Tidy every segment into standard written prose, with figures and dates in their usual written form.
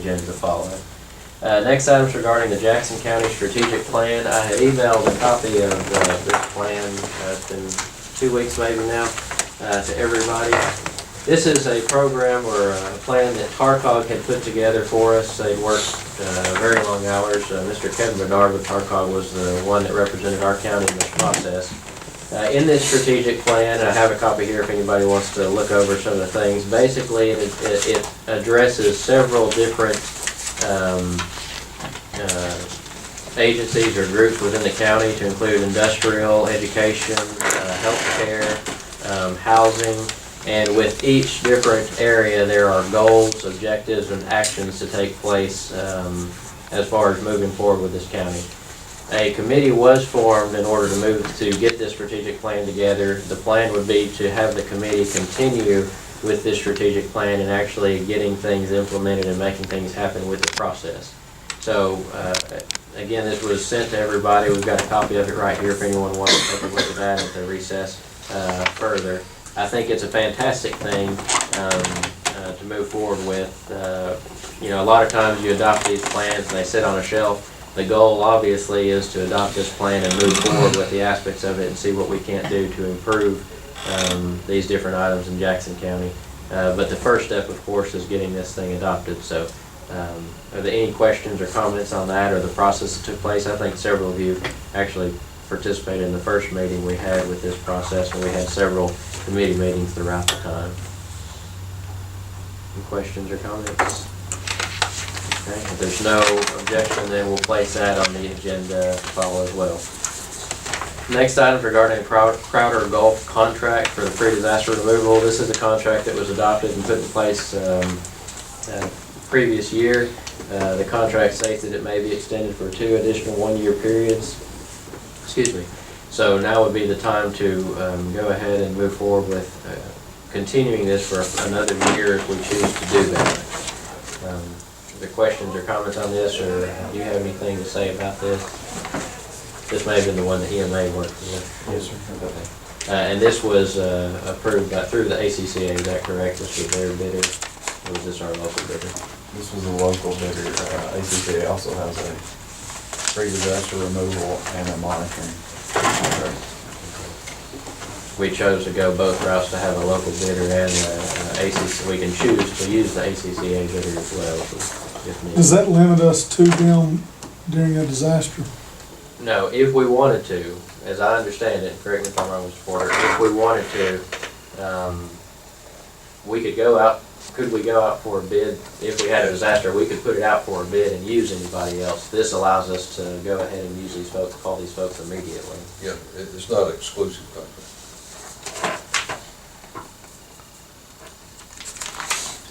agenda to follow. Next item is regarding the Jackson County Strategic Plan. I had emailed a copy of this plan, it's been 2 weeks maybe now, to everybody. This is a program or a plan that TARCOG had put together for us. They'd worked very long hours. Mr. Kevin Bernard with TARCOG was the one that represented our county in this process. In this strategic plan, I have a copy here if anybody wants to look over some of the things. Basically, it addresses several different agencies or groups within the county, to include industrial, education, healthcare, housing, and with each different area there are goals, objectives, and actions to take place as far as moving forward with this county. A committee was formed in order to get this strategic plan together. The plan would be to have the committee continue with this strategic plan and actually getting things implemented and making things happen with the process. So again, this was sent to everybody. We've got a copy of it right here if anyone wants to take a look at that and to recess further. I think it's a fantastic thing to move forward with. You know, a lot of times you adopt these plans and they sit on a shelf. The goal obviously is to adopt this plan and move forward with the aspects of it and see what we can't do to improve these different items in Jackson County. But the first step, of course, is getting this thing adopted. So are there any questions or comments on that or the process that took place? I think several of you actually participated in the first meeting we had with this process, and we had several committee meetings throughout the time. Any questions or comments? Okay. If there's no objection, then we'll place that on the agenda to follow as well. Next item regarding Crowder Gulf contract for the pre-disaster removal. This is a contract that was adopted and put in place previous year. The contract states that it may be extended for 2 additional 1-year periods. Excuse me. So now would be the time to go ahead and move forward with continuing this for another year if we choose to do that. The questions or comments on this, or do you have anything to say about this? This may have been the one that EMA worked with. Yes, sir. Okay. And this was approved through the ACCA, is that correct? This was their bidder, or was this our local bidder? This was a local bidder. ACCA also has a pre-disaster removal and a monitoring contract. We chose to go both routes to have a local bidder and ACCA. We can choose to use the ACCA bidder as well if needed. Does that limit us to them during a disaster? No, if we wanted to, as I understand it, correct me if I'm wrong, Mr. Porter, if we wanted to, we could go out, could we go out for a bid? If we had a disaster, we could put it out for a bid and use anybody else. This allows us to go ahead and use these folks, call these folks immediately. Yeah, it's not an exclusive contract.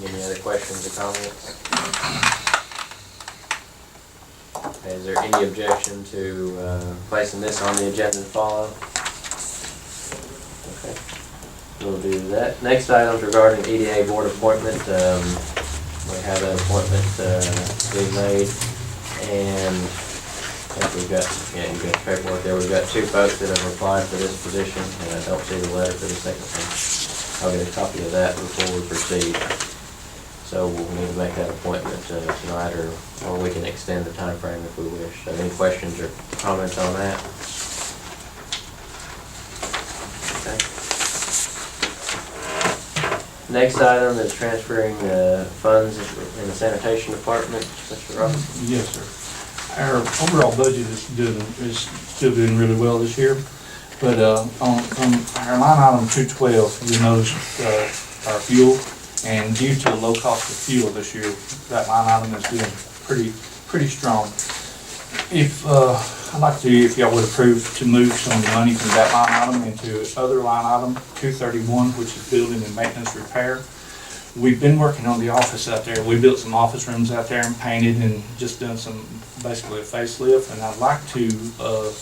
Any other questions or comments? Is there any objection to placing this on the agenda to follow? Okay, we'll do that. Next item is regarding EDA board appointment. We have an appointment being made, and I think we've got, yeah, you've got the paperwork there. We've got 2 folks that have applied for this position, and I don't see the letter for the second one. I'll get a copy of that before we proceed. So we'll need to make that appointment tonight, or we can extend the time frame if we wish. So any questions or comments on that? Okay. Next item is transferring funds in the sanitation department. Mr. Ross? Yes, sir. Our overall budget is still doing really well this year, but on our line item 212, you notice our fuel. And due to the low cost of fuel this year, that line item is doing pretty strong. If I'd like to, if y'all would approve to move some of the money from that line item into other line item 231, which is building and maintenance repair. We've been working on the office out there. We built some office rooms out there and painted and just done some basically a facelift. And I'd like to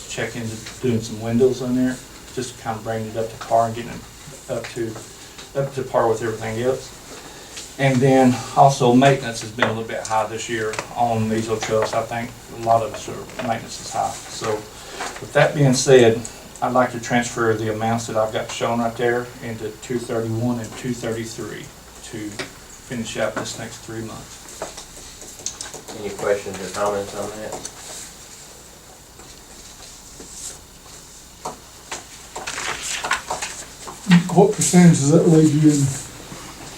check into doing some windows in there, just to kind of bring it up to par and getting it up to par with everything else. And then also maintenance has been a little bit high this year on these old trucks. I think a lot of us are maintenance is high. So with that being said, I'd like to transfer the amounts that I've got shown right there into 231 and 233 to finish out this next 3 months. Any questions or comments on that? What percentage does that leave you in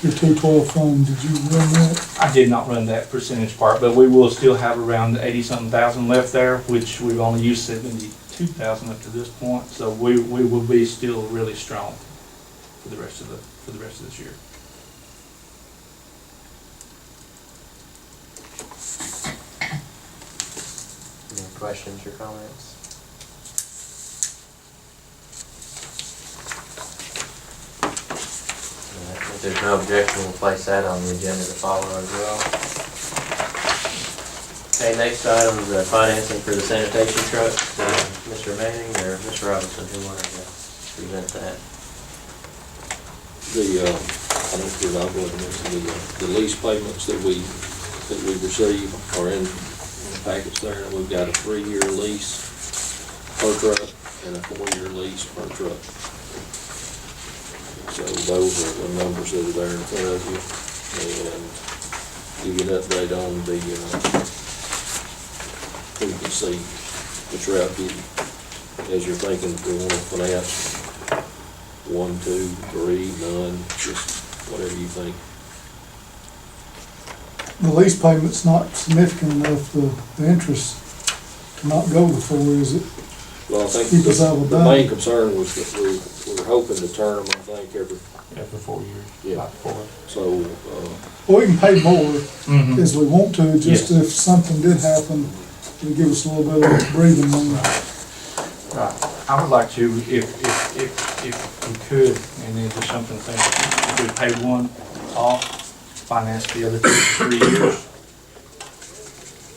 your 212 fund? Did you run that? I did not run that percentage part, but we will still have around 80-something thousand left there, which we've only used 72,000 up to this point, so we will be still really strong for the rest of this year. Any questions or comments? If there's no objection, we'll place that on the agenda to follow as well. Okay, next item is the financing for the sanitation trucks. Mr. Manning or Mr. Robinson, who wanted to present that? I don't care, I'll go ahead and mention the lease payments that we receive are in the package there. And we've got a 3-year lease per truck and a 4-year lease per truck. So those are the numbers that are there in front of you. And give you an update on the, you can see the truck, as you're thinking, if you want to finance 1, 2, 3, none, just whatever you think. The lease payment's not significant enough, the interest to not go to 4, is it? Well, I think Keep us out of the the main bank. concern was that we're hoping to turn them, I think, After 4 years. Yeah. Not 4. so, Well, we can pay more Mhm. as we want to, just Yes. if something did happen, it'd give us a little bit of breathing room. Right. I would like to, if we could, and then just something to think, if we pay one off, finance the other 3 years.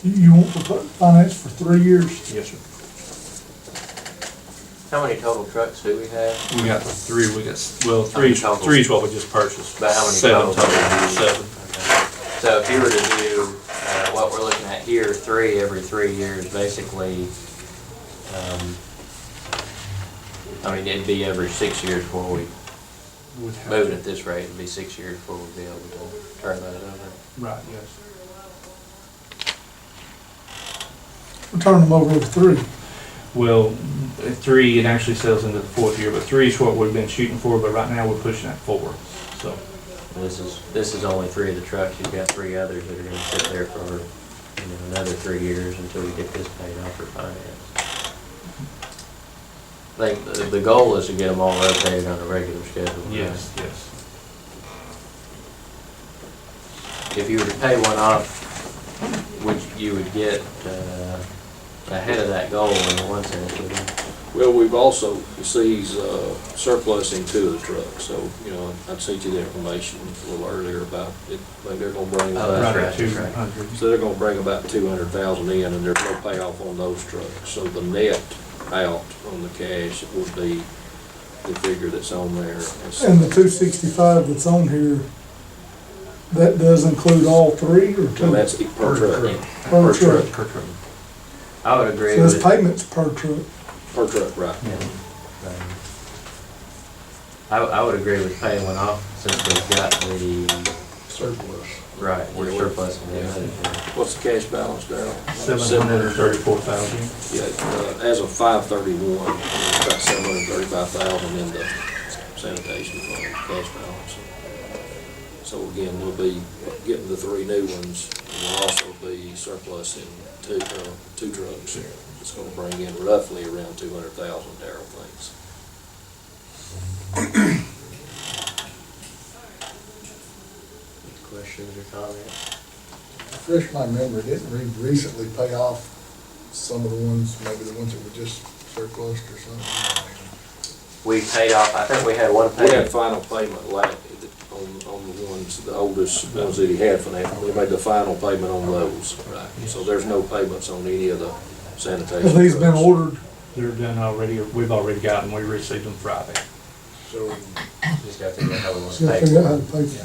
You want to finance for 3 years? Yes, sir. How many total trucks do we have? We got 3, well, How many 3 total? is what we just purchased. About how many 7 total? total, 7. Okay. So if you were to do what we're looking at here, 3 every 3 years, basically, I mean, it'd be every 6 years before we move it at this rate. It'd be 6 years before we'd be able to turn that over. Right, yes. We're turning them over every 3. Well, at 3, it actually sells into the 4th year, but 3 is what we've been shooting for, but right now we're pushing at 4, so. This is only 3 of the trucks. You've got 3 others that are gonna sit there for, another 3 years until we get this paid off or financed. I think the goal is to get them all rotated on a regular schedule. right? Yes, yes. If you were to pay one off, you would get ahead of that goal in one sense, wouldn't you? well, we've also, you see, he's surplusing 2 of the trucks, so, I'd sent you the information a little earlier about it. I think they're gonna bring Oh, that's about, right. 200. so they're gonna bring about 200,000 in, and there's no payoff on those trucks. So the net out on the cash would be the figure that's on there. And the 265 that's on here, that does include all 3 or 2? So that's per truck. Per truck. Per truck. I would agree So with. it's payments per truck. Per truck, right. I would agree with paying one off since we've got the, Surplus. right, we're surplusing the other two. What's the cash balance, Darryl? 734,000. Yeah, as of 5/31, there's about 735,000 in the sanitation fund cash balance. So again, we'll be getting the 3 new ones, and we'll also be surplusing 2 trucks here. It's gonna bring in roughly around 200,000, Darryl thinks. Questions or comments? Refresh my memory, didn't we recently pay off some of the ones, maybe the ones that were just surplus or something? We paid off, I think we had one We had payment. final payment on the ones, the oldest ones that he had financed. We made the final payment on those. Right. So there's no payments on any of the sanitation. Have these been trucks. ordered? They're done already, we've already got them, we received them Friday. So, Just gotta figure out how we want So to I pay figure out for how it. to pay for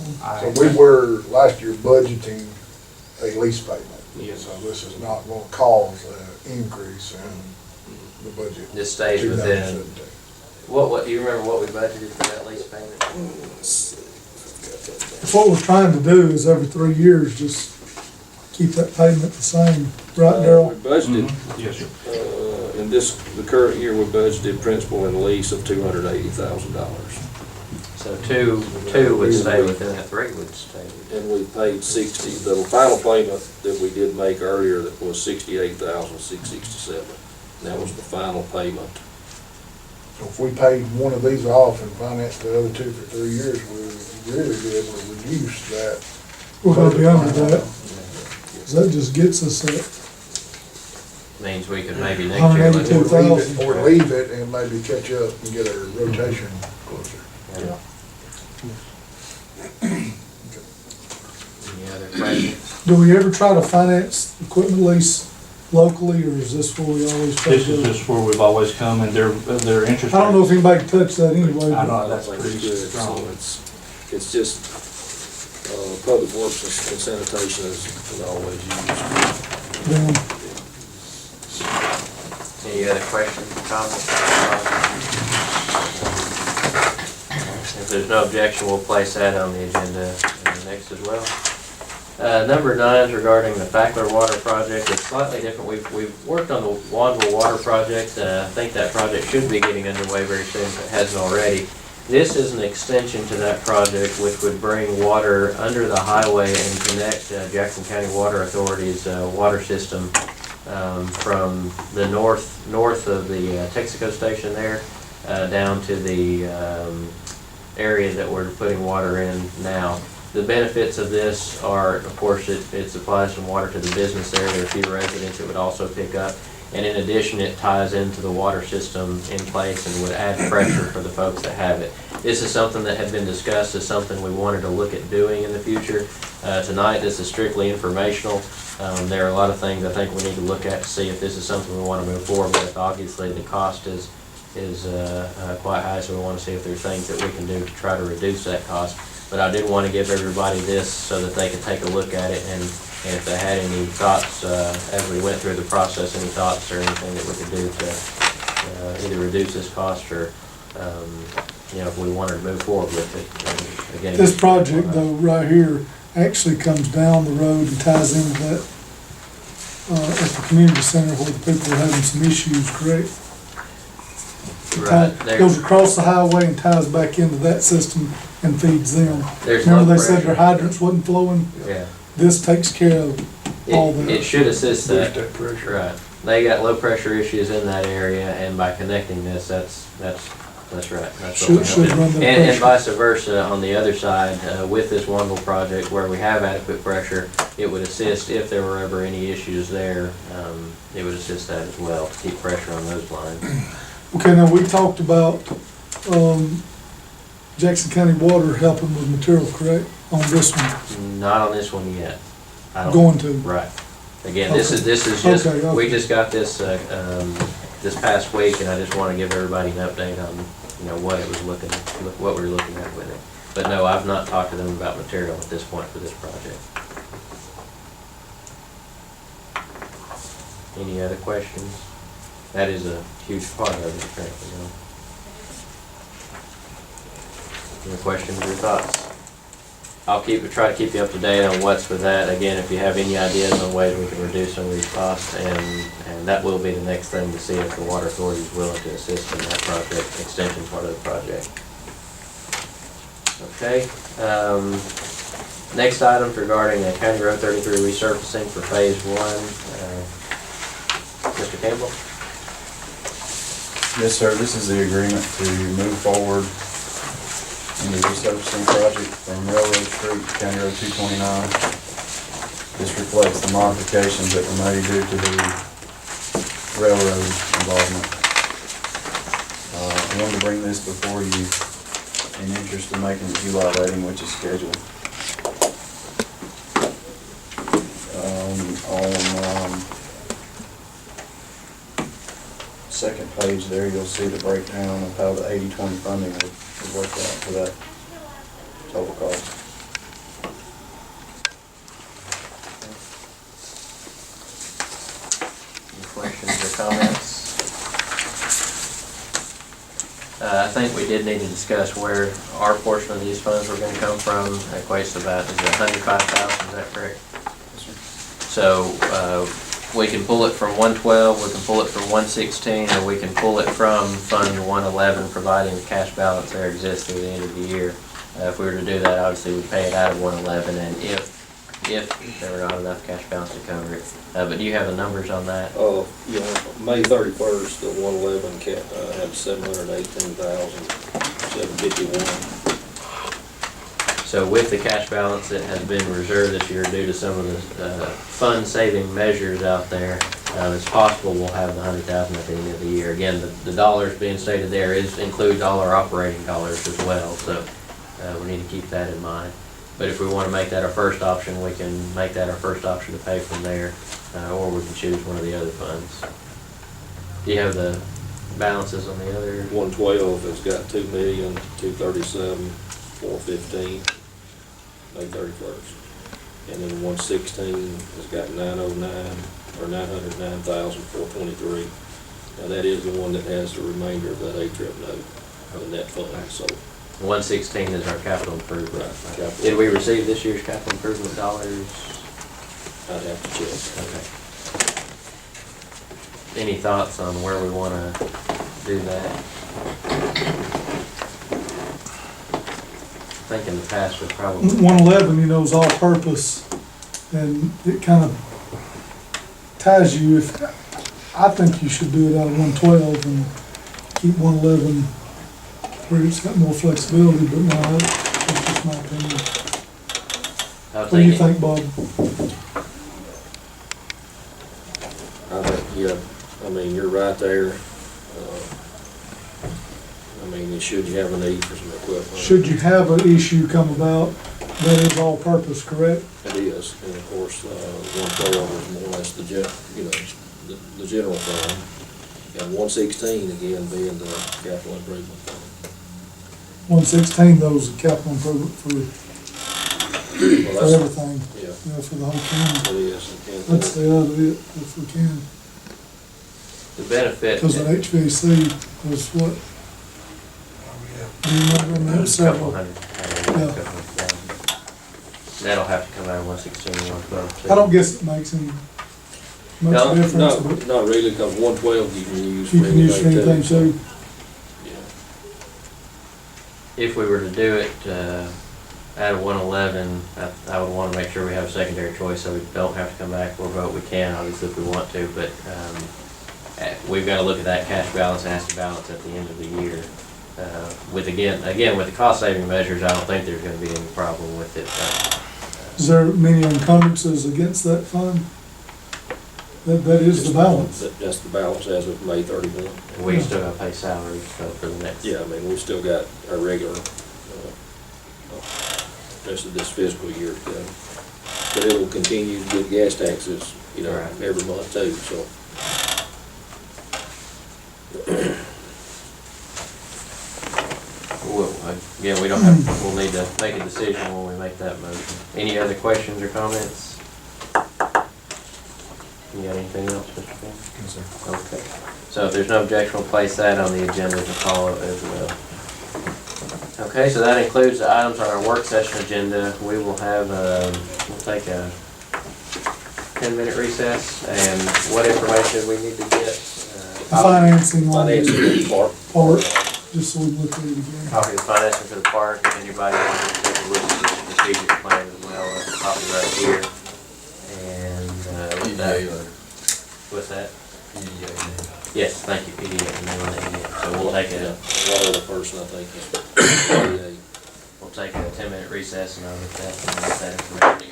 them. so we were last year budgeting a lease payment. Yes. So this is not gonna cause an increase in the budget. This stays within, 2017. what, you remember what we budgeted for that lease payment? What we're trying to do is every 3 years, just keep that payment the same, right, Darryl? We budgeted, Yes, sir. in the current year, we budgeted principal and lease of $280,000. So two would stay within that, three would stay. And we paid 60, the final payment that we did make earlier that was 68,667. That was the final payment. So if we paid one of these off and financed the other two for 3 years, we'd really be able to reduce that. We're gonna be under that, 'cause that just gets us at Means we could maybe next year. look at- 182,000. Or leave it and maybe catch up and get our rotation closer. Yeah. Any other questions? Do we ever try to finance equipment lease locally, or is this where we always try to This do is it? just where we've always come, and their interest. I don't know if anybody can touch that anyway, I but know, that's think pretty it's good. strong. So it's just, public works and sanitation is always used. then, Any other questions, comments? If there's no objection, we'll place that on the agenda next as well. Number 9 is regarding the Fackler Water Project. It's slightly different. We've worked on the Wanville Water Project. I think that project should be getting underway very soon if it hasn't already. This is an extension to that project which would bring water under the highway and connect Jackson County Water Authority's water system from the north of the Texaco station there down to the area that we're putting water in now. The benefits of this are, of course, it supplies some water to the business there. There are a few residents it would also pick up. And in addition, it ties into the water system in place and would add pressure for the folks that have it. This is something that had been discussed as something we wanted to look at doing in the future. Tonight, this is strictly informational. There are a lot of things I think we need to look at to see if this is something we want to move forward with. Obviously, the cost is quite high, so we want to see if there's things that we can do to try to reduce that cost. But I did want to give everybody this so that they could take a look at it, and if they had any thoughts as we went through the process, any thoughts or anything that we could do to either reduce this cost or, if we wanted to move forward with it. And again, this project though, right here, actually comes down the road and ties into that, at the community center where the people are having some issues, correct? Right, Goes across the highway and ties back into that system and feeds them. There's low Remember they said their pressure. hydrants wasn't flowing? Yeah. This takes care of all It that. should assist that. Boost that pressure. Right. They got low pressure issues in that area, and by connecting this, that's right. That's what we Should have run to the do. And pressure. vice versa, on the other side, with this Wanville project, where we have adequate pressure, it would assist if there were ever any issues there. It would assist that as well, to keep pressure on those lines. Okay, now we talked about, Jackson County Water helping with material, correct, on this one? Not on this one yet. I don't- Going to. Right. Again, this is just, Okay, okay. we just got this, this past week, and I just want to give everybody an update on, what it was what we were looking at with it. But no, I've not talked to them about material at this point for this project. Any other questions? That is a huge part of it, apparently, Any questions or thoughts? I'll try to keep you up to date on what's with that. Again, if you have any ideas on ways we can reduce some of these costs, and that will be the next thing to see if the water authority is willing to assist in that project, extension part of the project. Okay, next item regarding County Road 33 resurfacing for phase 1. Mr. Campbell? Yes, sir, this is the agreement to move forward in the resurfacing project from Railroad Street to County Road 229. This reflects the modifications that were made due to the railroad involvement. I wanted to bring this before you in interest in making the July rating, which is scheduled. On second page there, you'll see the breakdown of how the 80-20 funding would work out for that total cost. Any questions or comments? I think we did need to discuss where our portion of these funds were going to come from. Equates to about, is it 105,000, is that correct? Yes, sir. So, we can pull it from 112, we can pull it from 116, or we can pull it from Fund 111, providing the cash balance there exists through the end of the year. If we were to do that, obviously we'd pay it out of 111, and if there were not enough cash balance to cover it. But do you have the numbers on that? You know, May 31st, the 111 had 718,751. So with the cash balance that has been reserved this year due to some of the fund-saving measures out there, it's possible we'll have the 100,000 at the end of the year. Again, the dollars being stated there includes all our operating dollars as well, so we need to keep that in mind. But if we want to make that our first option, we can make that our first option to pay from there, or we can choose one of the other funds. Do you have the balances on the other? 112 has got 2,237,415, May 31st. And then 116 has got 909,423. Now that is the one that has the remainder of that A-trip note, the net fund, so. 116 is our capital improvement. Right, capital. Did we receive this year's capital improvement dollars? I'd have to check. Okay. Any thoughts on where we want to do that? I think in the past we probably. 111, is all-purpose, and it kind of ties you, I think you should do it out of 112 and keep 111 where it's got more flexibility, but no, that's just my opinion. What do you think, Bob? I mean, you're right there. Should you have a need for some equipment? Should you have an issue come about, that is all-purpose, correct? It is, and of course, 112 is more or less the general fund. And 116 again being the capital improvement fund. 116, though, is a capital improvement for everything, Yeah, for the whole county. it is. Let's stay out of it if we can. The benefit. Because an HVAC was what? Do you remember? I mean, it was several. Couple hundred. Yeah. Couple hundred thousand. That'll have to come out of 116 and 112 too. I don't guess it makes any much difference, but Not really, because 112 you can use you for can use for anything anything too. Yeah. If we were to do it out of 111, I would want to make sure we have a secondary choice, so we don't have to come back or vote. We can, obviously, if we want to, but we've got to look at that cash balance and has to balance at the end of the year. With the cost saving measures, I don't think there's going to be any problem with it. Is there many encumbrances against that fund? That is the balance. That's the balance as of May 31. And we still got to pay salaries for the next. Yeah, I mean, we've still got our regular, rest of this fiscal year to go. But it will continue to get gas taxes, Right. every month too, so. Again, we don't have, we'll need to make a decision when we make that motion. Any other questions or comments? You got anything else, Mr. King? Yes, sir. Okay. So if there's no objection, we'll place that on the agenda to follow as well. Okay, so that includes the items on our work session agenda. We will have, we'll take a 10-minute recess, and what information we need to get? The financing on Financing part. part, just so we can look at it again. Copy of the financing for the park, if anybody wants to take a look at the strategic plan as well, a copy right here. And, with that, what's that? Yes, thank you, PDA, and then on the EDA. So we'll take Yeah, a, one other person, I think, is we'll take a 10-minute recess, and I'll get that information